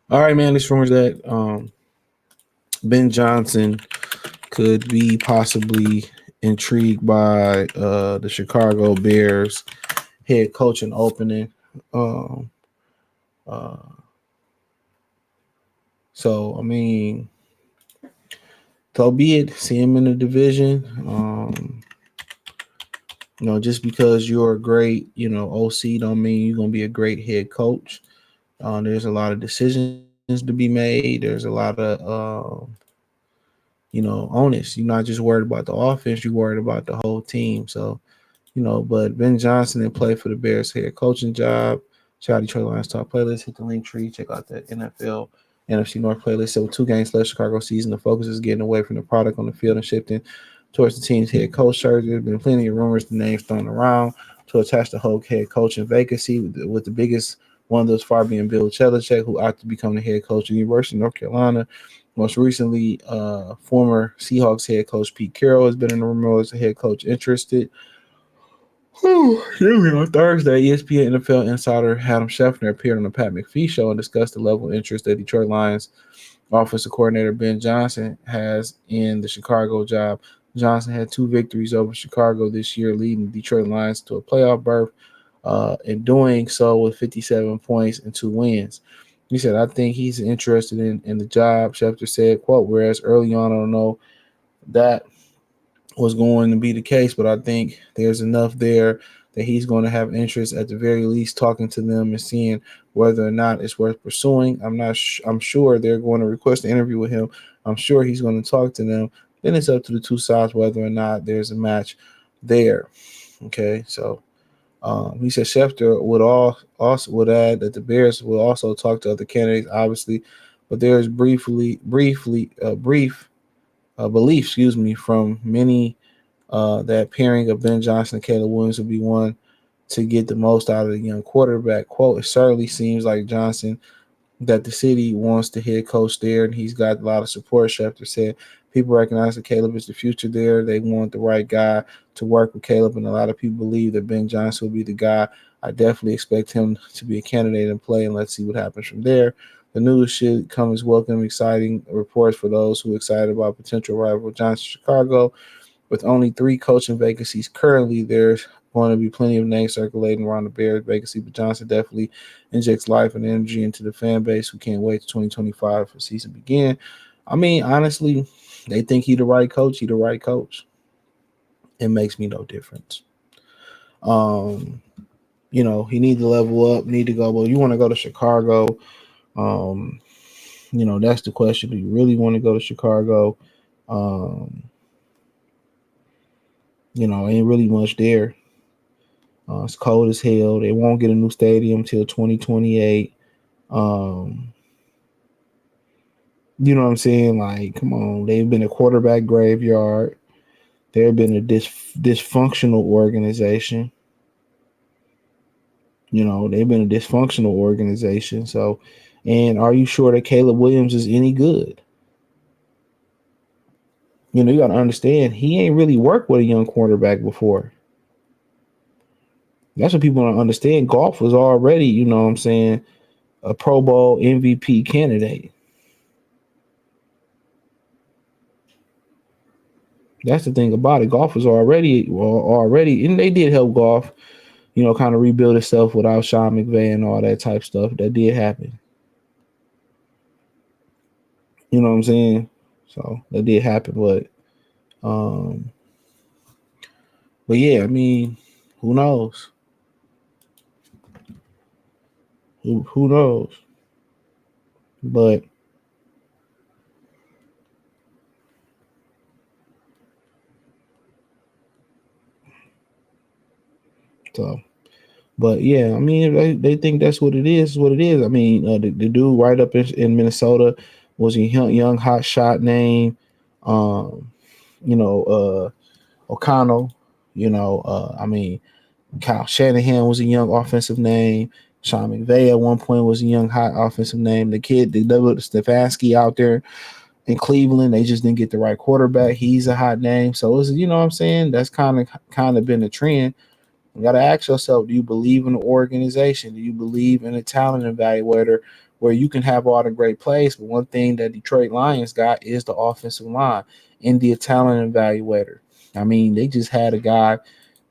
All right, man. There's rumors that Ben Johnson could be possibly intrigued by the Chicago Bears head coaching opening. Um, uh, so, I mean, so be it. See him in the division. Just because you're a great, OC don't mean you're gonna be a great head coach. There's a lot of decisions to be made. There's a lot of onus. You're not just worried about the offense, you're worried about the whole team. So, but Ben Johnson didn't play for the Bears head coaching job. Shout out Detroit Lions top playlist. Hit the link tree. Check out the NFL NFC North playlist. So with 2 games left, Chicago season, the focus is getting away from the product on the field and shifting towards the team's head coach search. There's been plenty of rumors, the names thrown around to attach the whole head coaching vacancy, with the biggest one thus far being Bill Belichick, who opted to become the head coach of the University of North Carolina. Most recently, former Seahawks head coach Pete Carroll has been in the rumor as a head coach interested. On Thursday, ESPN NFL insider Adam Schefter appeared on the Pat McAfee show and discussed the level of interest that Detroit Lions offensive coordinator Ben Johnson has in the Chicago job. Johnson had 2 victories over Chicago this year, leading the Detroit Lions to a playoff berth, and doing so with 57 points and 2 wins. He said, I think he's interested in the job. Schefter said, quote, whereas early on, I don't know that was going to be the case, but I think there's enough there that he's going to have interest at the very least talking to them and seeing whether or not it's worth pursuing. I'm sure they're going to request an interview with him. I'm sure he's going to talk to them. Then it's up to the two sides whether or not there's a match there. Okay, so he said Schefter would also would add that the Bears will also talk to other candidates, obviously, but there's brief belief, from many that pairing of Ben Johnson and Caleb Williams would be one to get the most out of the young quarterback. Quote, it certainly seems like Johnson that the city wants the head coach there, and he's got a lot of support. Schefter said people recognize that Caleb is the future there. They want the right guy to work with Caleb, and a lot of people believe that Ben Johnson will be the guy. I definitely expect him to be a candidate and play, and let's see what happens from there. The news should come as welcome, exciting reports for those who are excited about potential rival Johnson Chicago. With only 3 coaching vacancies currently, there's going to be plenty of names circulating around the Bears vacancy, but Johnson definitely injects life and energy into the fan base who can't wait to 2025 for the season begin. I mean, honestly, they think he the right coach. He the right coach. It makes me no difference. Um, he need to level up, need to go. Well, you want to go to Chicago. Um, that's the question. Do you really want to go to Chicago? Um, ain't really much there. It's cold as hell. They won't get a new stadium till 2028. Um, you know what I'm saying? Like, come on. They've been a quarterback graveyard. They've been a dysfunctional organization. They've been a dysfunctional organization. So, and are you sure that Caleb Williams is any good? You got to understand, he ain't really worked with a young quarterback before. That's what people don't understand. Golf was already, what I'm saying, a Pro Bowl MVP candidate. That's the thing about it. Golf was already, and they did help golf, kind of rebuild itself without Sean McVay and all that type stuff. That did happen. You know what I'm saying? So that did happen, um, but yeah, I mean, who knows? Who knows? But so, but yeah, I mean, they think that's what it is. What it is. I mean, the dude right up in Minnesota was a young hot shot name. Um, O'Connell. I mean, Kyle Shanahan was a young offensive name. Sean McVay at one point was a young hot offensive name. The kid, the Stefanski out there in Cleveland, they just didn't get the right quarterback. He's a hot name. So it's, what I'm saying? That's kind of been a trend. You got to ask yourself, do you believe in the organization? Do you believe in a talent evaluator where you can have all the great plays, but one thing that Detroit Lions got is the offensive line and the talent evaluator. I mean, they just had a guy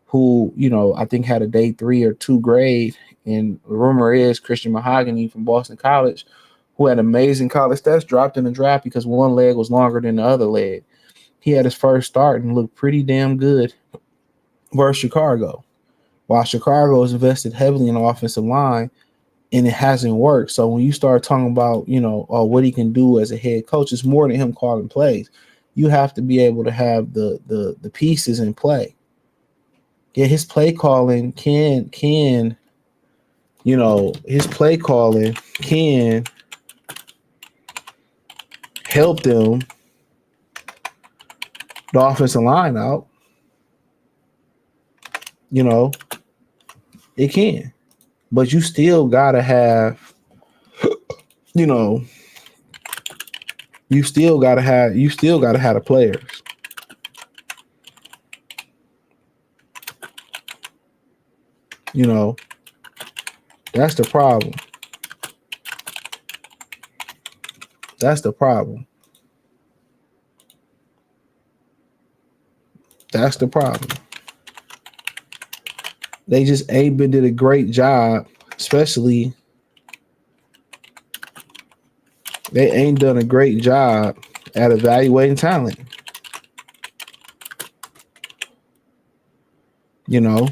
who, I think had a day 3 or 2 grade, and the rumor is Christian Mahogany from Boston College, who had amazing college stats, dropped in the draft because one leg was longer than the other leg. He had his first start and looked pretty damn good versus Chicago. While Chicago has invested heavily in the offensive line, and it hasn't worked. So when you start talking about, what he can do as a head coach, it's more than him calling plays. You have to be able to have the pieces in play. Yeah, his play calling his play calling can help them the offensive line out. It can. But you still gotta have, you know, you still gotta have the players. You know, that's the problem. That's the problem. That's the problem. They just ain't been did a great job, especially they ain't done a great job at evaluating talent. You know,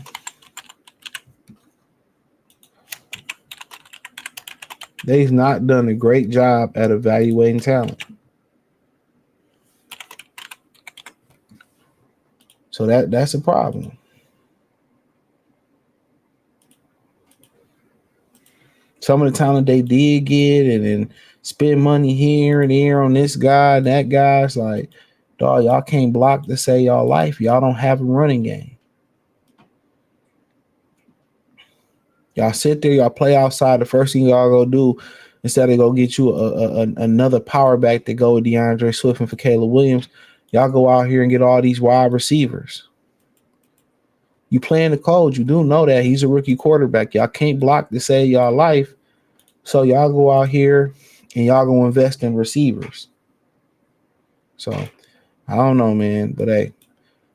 they've not done a great job at evaluating talent. So that's a problem. Some of the talent they did get and then spend money here and there on this guy, that guy's like, dog, y'all can't block to save y'all life. Y'all don't have a running game. Y'all sit there, y'all play outside. The first thing y'all go do instead of go get you another power back to go with DeAndre Swift and for Caleb Williams, y'all go out here and get all these wide receivers. You playing the cold. You do know that he's a rookie quarterback. Y'all can't block to save y'all life. So y'all go out here and y'all go invest in receivers. So I don't know, man. But hey,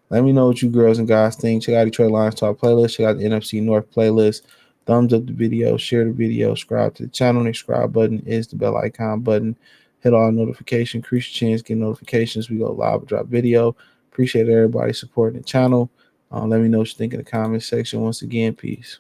let me know what you girls and guys think. Check out Detroit Lions Talk playlist. Check out the NFC North playlist. Thumbs up the video, share the video, subscribe to the channel. The subscribe button is the bell icon button. Hit all notifications, increase your chance, get notifications. We go live, drop video. Appreciate everybody supporting the channel. Let me know what you think in the comment section. Once again, peace.